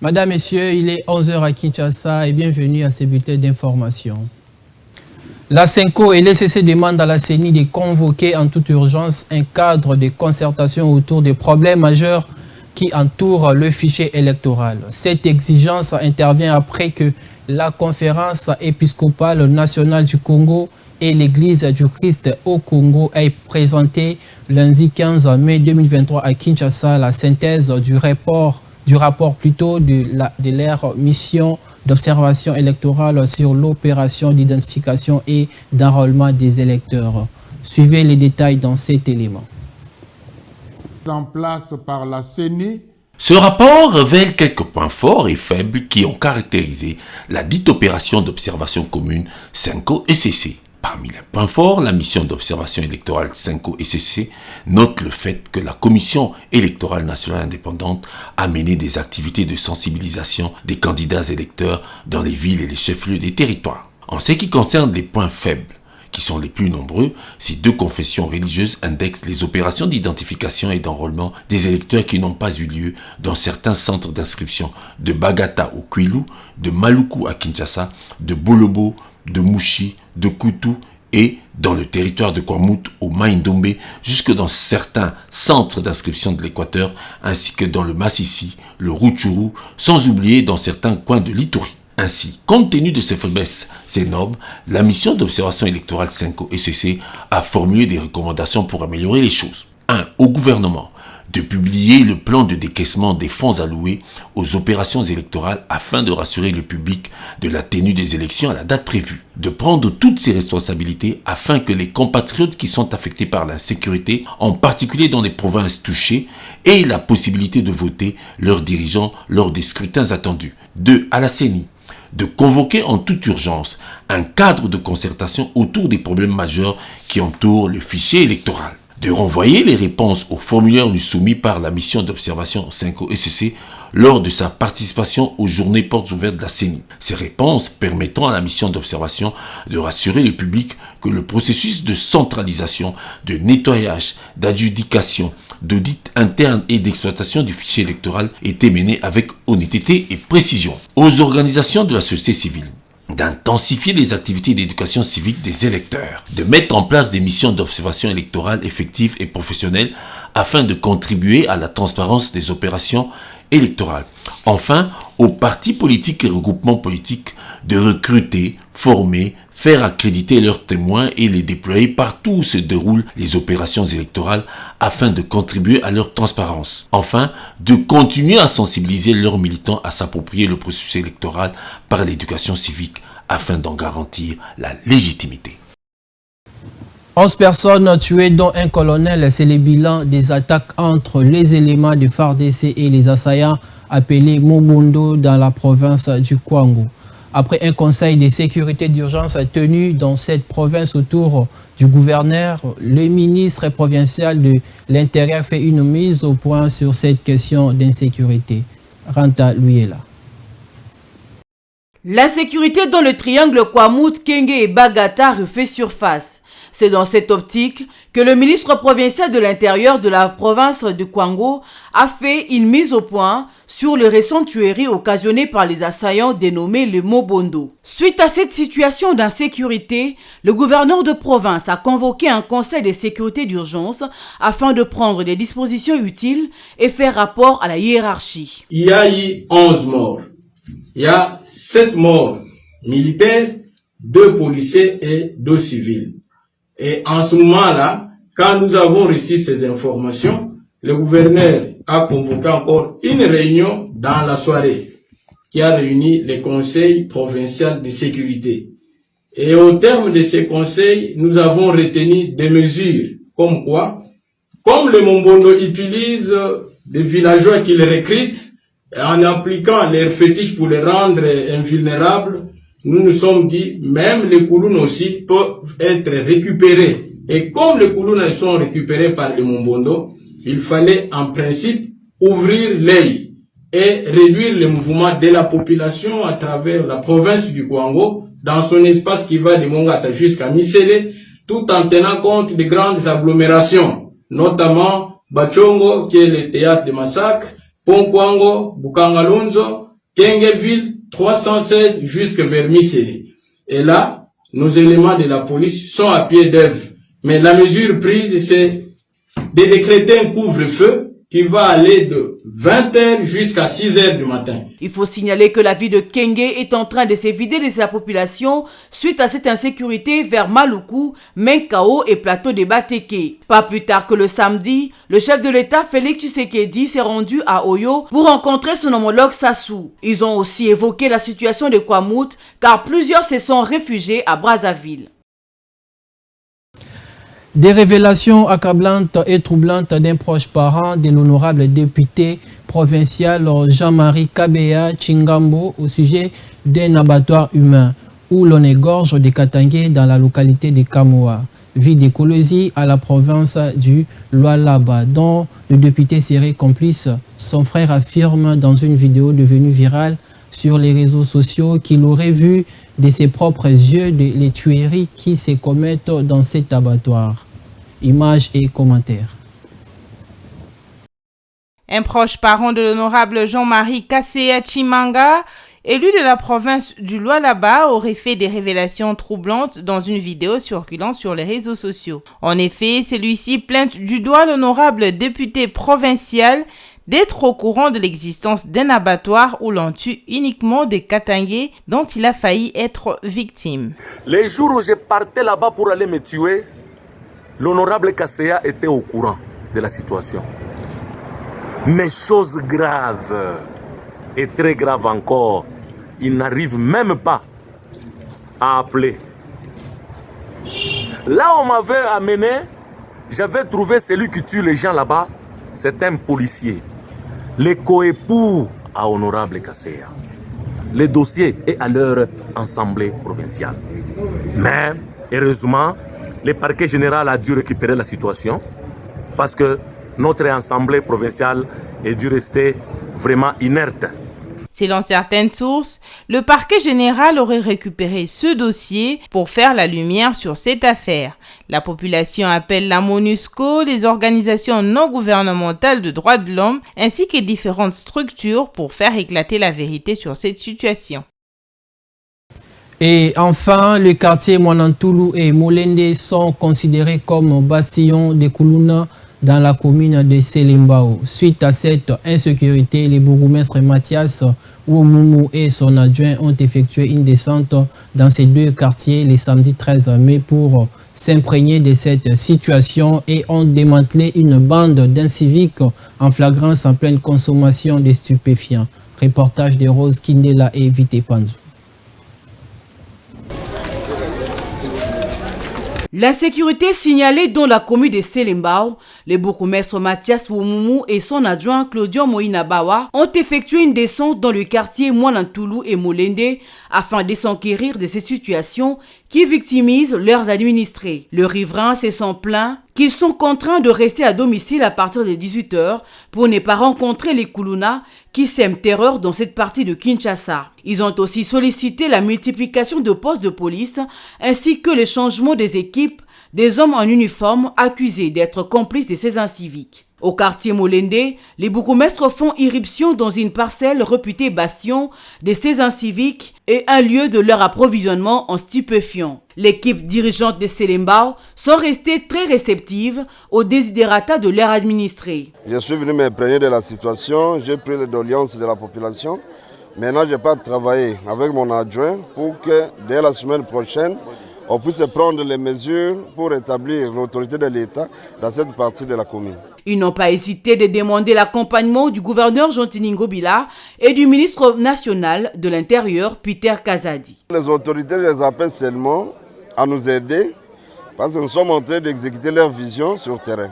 Madame, Messieurs, il est 11 h à Kinshasa et bienvenue à ce bulletin d'information. La CENCO et l'ECC demandent à la CENI de convoquer en toute urgence un cadre de concertation autour des problèmes majeurs qui entourent le fichier électoral. Cette exigence intervient après que la conférence épiscopale nationale du Congo et l'Église du Christ au Congo aient présenté lundi 15 mai 2023 à Kinshasa la synthèse du rapport de leur mission d'observation électorale sur l'opération d'identification et d'enrôlement des électeurs. Suivez les détails dans cet élément. En place par la CENI. Ce rapport révèle quelques points forts et faibles qui ont caractérisé la dite opération d'observation commune CENCO-ECC. Parmi les points forts, la mission d'observation électorale CENCO-ECC note le fait que la Commission électorale nationale indépendante a mené des activités de sensibilisation des candidats électeurs dans les villes et les chefs-lieux des territoires. En ce qui concerne les points faibles, qui sont les plus nombreux, ces deux confessions religieuses indexent les opérations d'identification et d'enrôlement des électeurs qui n'ont pas eu lieu dans certains centres d'inscription de Bagata au Kwilu, de Maluku à Kinshasa, de Bolobo, de Mouchi, de Koutou et dans le territoire de Kwamut au Maïndombe, jusque dans certains centres d'inscription de l'Équateur, ainsi que dans le Massissi, le Rutshuru, sans oublier dans certains coins de l'Ituri. Ainsi, compte tenu de ces faiblesses énormes, la mission d'observation électorale CENCO-ECC a formulé des recommandations pour améliorer les choses. 1. Au gouvernement de publier le plan de décaissement des fonds alloués aux opérations électorales afin de rassurer le public de la tenue des élections à la date prévue. De prendre toutes ses responsabilités afin que les compatriotes qui sont affectés par l'insécurité, en particulier dans les provinces touchées, aient la possibilité de voter leurs dirigeants lors des scrutins attendus. 2. À la CENI de convoquer en toute urgence un cadre de concertation autour des problèmes majeurs qui entourent le fichier électoral. De renvoyer les réponses aux formulaires soumis par la mission d'observation CENCO-ECC lors de sa participation aux journées portes ouvertes de la CENI. Ces réponses permettant à la mission d'observation de rassurer le public que le processus de centralisation, de nettoyage, d'adjudication, d'audit interne et d'exploitation du fichier électoral était mené avec honnêteté et précision. Aux organisations de la société civile d'intensifier les activités d'éducation civique des électeurs, de mettre en place des missions d'observation électorale effectives et professionnelles afin de contribuer à la transparence des opérations électorales. Enfin, aux partis politiques et regroupements politiques de recruter, former, faire accréditer leurs témoins et les déployer partout où se déroulent les opérations électorales afin de contribuer à leur transparence. Enfin, de continuer à sensibiliser leurs militants à s'approprier le processus électoral par l'éducation civique afin d'en garantir la légitimité. 11 personnes tuées dont un colonel, c'est le bilan des attaques entre les éléments du FARDC et les assaillants appelés Mobondo dans la province du Kwango. Après un conseil de sécurité d'urgence tenu dans cette province autour du gouverneur, le ministre provincial de l'Intérieur fait une mise au point sur cette question d'insécurité. Ranta Luyela. L'insécurité dans le triangle Kwamut, Kenge et Bagata refait surface. C'est dans cette optique que le ministre provincial de l'Intérieur de la province de Kwango a fait une mise au point sur les récentes tueries occasionnées par les assaillants dénommés les Mobondo. Suite à cette situation d'insécurité, le gouverneur de province a convoqué un conseil de sécurité d'urgence afin de prendre des dispositions utiles et faire rapport à la hiérarchie. Il y a eu 11 morts. Il y a 7 morts militaires, 2 policiers et 2 civils. Et en ce moment-là, quand nous avons reçu ces informations, le gouverneur a convoqué encore une réunion dans la soirée qui a réuni les conseils provinciaux de sécurité. Et au terme de ces conseils, nous avons retenu des mesures comme quoi, comme les Mombondo utilisent des villageois qui les recrutent, en appliquant leurs fétiches pour les rendre invulnérables, nous nous sommes dit, même les Koulounes aussi peuvent être récupérés. Et comme les Koulounes sont récupérés par les Mombondo, il fallait en principe ouvrir l'œil et réduire le mouvement de la population à travers la province du Kwango, dans son espace qui va de Mongata jusqu'à Misele, tout en tenant compte des grandes agglomérations, notamment Bachongo, qui est le théâtre de massacre, Ponkwango, Bukangalonzo, Kengeville 316 jusqu'à vers Misséli. Et là, nos éléments de la police sont à pied d'œuvre. Mais la mesure prise, c'est de décréter un couvre-feu qui va aller de 20h jusqu'à 6h du matin. Il faut signaler que la ville de Kenge est en train de se vider de sa population suite à cette insécurité vers Maluku, Menkao et plateau de Bateke. Pas plus tard que le samedi, le chef de l'État Félix Tshisekedi s'est rendu à Oyo pour rencontrer son homologue Sassou. Ils ont aussi évoqué la situation de Kwamouth car plusieurs se sont réfugiés à Brazzaville. Des révélations accablantes et troublantes d'un proche parent de l'honorable député provincial Jean-Marie Kabea Chingambo au sujet d'un abattoir humain où l'on égorge des Katangais dans la localité de Kamoa, ville d'écologie à la province du Lualaba, dont le député serait complice. Son frère affirme dans une vidéo devenue virale sur les réseaux sociaux qu'il aurait vu de ses propres yeux les tueries qui se commettent dans cet abattoir. Images et commentaires. Un proche parent de l'honorable Jean-Marie Kabea Chimanga, élu de la province du Lualaba, aurait fait des révélations troublantes dans une vidéo circulant sur les réseaux sociaux. En effet, celui-ci pointe du doigt l'honorable député provincial d'être au courant de l'existence d'un abattoir où l'on tue uniquement des Katangais dont il a failli être victime. Les jours où je partais là-bas pour aller me tuer, l'honorable Kabea était au courant de la situation. Mais chose grave, et très grave encore, il n'arrive même pas à appeler. Là où on m'avait amené, j'avais trouvé celui qui tue les gens là-bas, c'est un policier. Les coépoux à honorable Kabea. Le dossier est à leur assemblée provinciale. Mais, heureusement, le parquet général a dû récupérer la situation parce que notre assemblée provinciale est dû rester vraiment inerte. Selon certaines sources, le parquet général aurait récupéré ce dossier pour faire la lumière sur cette affaire. La population appelle la MONUSCO, les organisations non gouvernementales de droits de l'homme, ainsi que différentes structures pour faire éclater la vérité sur cette situation. Et enfin, les quartiers Mwanantoulou et Molende sont considérés comme bastions des Kuluna dans la commune de Selimbao. Suite à cette insécurité, les bourgmestres Mathias Oumoumou et son adjoint ont effectué une descente dans ces deux quartiers le samedi 13 mai pour s'imprégner de cette situation et ont démantelé une bande d'inciviques en flagrance en pleine consommation de stupéfiants. Reportage de Rose Kindela et Vite Panzou. L'insécurité signalée dans la commune de Selimbao, les bourgmestres Mathias Oumoumou et son adjoint Claudio Moïnabawa ont effectué une descente dans le quartier Mwanantoulou et Molende afin de s'enquérir de ces situations qui victimisent leurs administrés. Les riverains se sont plaints qu'ils sont contraints de rester à domicile à partir de 18h pour ne pas rencontrer les Kuluna qui sèment terreur dans cette partie de Kinshasa. Ils ont aussi sollicité la multiplication de postes de police ainsi que le changement des équipes des hommes en uniforme accusés d'être complices de ces inciviques. Au quartier Molende, les bourgmestres font irruption dans une parcelle réputée bastion de ces inciviques et un lieu de leur approvisionnement en stupéfiants. L'équipe dirigeante de Selimbao sont restées très réceptives aux désidérata de leurs administrés. Je suis venu m'imprégner de la situation, j'ai pris les doléances de la population. Maintenant, je pars travailler avec mon adjoint pour que dès la semaine prochaine, on puisse prendre les mesures pour établir l'autorité de l'État dans cette partie de la commune. Ils n'ont pas hésité de demander l'accompagnement du gouverneur Jean-Tiningo Bila et du ministre national de l'Intérieur, Peter Kazadi. Les autorités, je les appelle seulement à nous aider parce que nous sommes en train d'exécuter leur vision sur le terrain,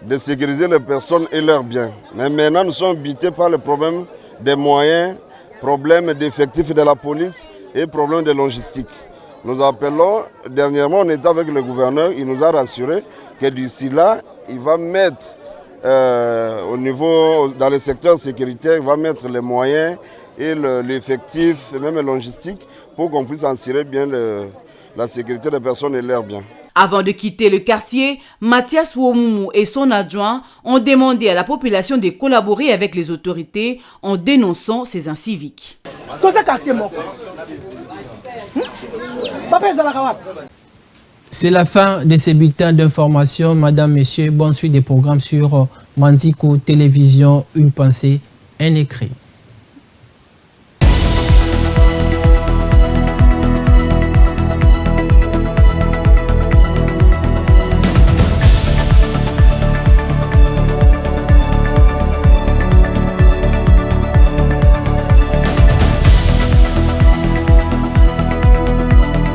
de sécuriser les personnes et leurs biens. Mais maintenant, nous sommes habités par le problème des moyens, problème d'effectifs de la police et problème de logistique. Nous appelons, dernièrement on était avec le gouverneur, il nous a rassuré que d'ici là, il va mettre au niveau, dans le secteur sécuritaire, il va mettre les moyens et l'effectif, et même la logistique, pour qu'on puisse assurer bien la sécurité des personnes et leurs biens. Avant de quitter le quartier, Mathias Womoumou et son adjoint ont demandé à la population de collaborer avec les autorités en dénonçant ces inciviques. C'est la fin de ces bulletins d'information. Madame, Messieurs, bonne suite des programmes sur Manziko Télévision. Une pensée, un écrit.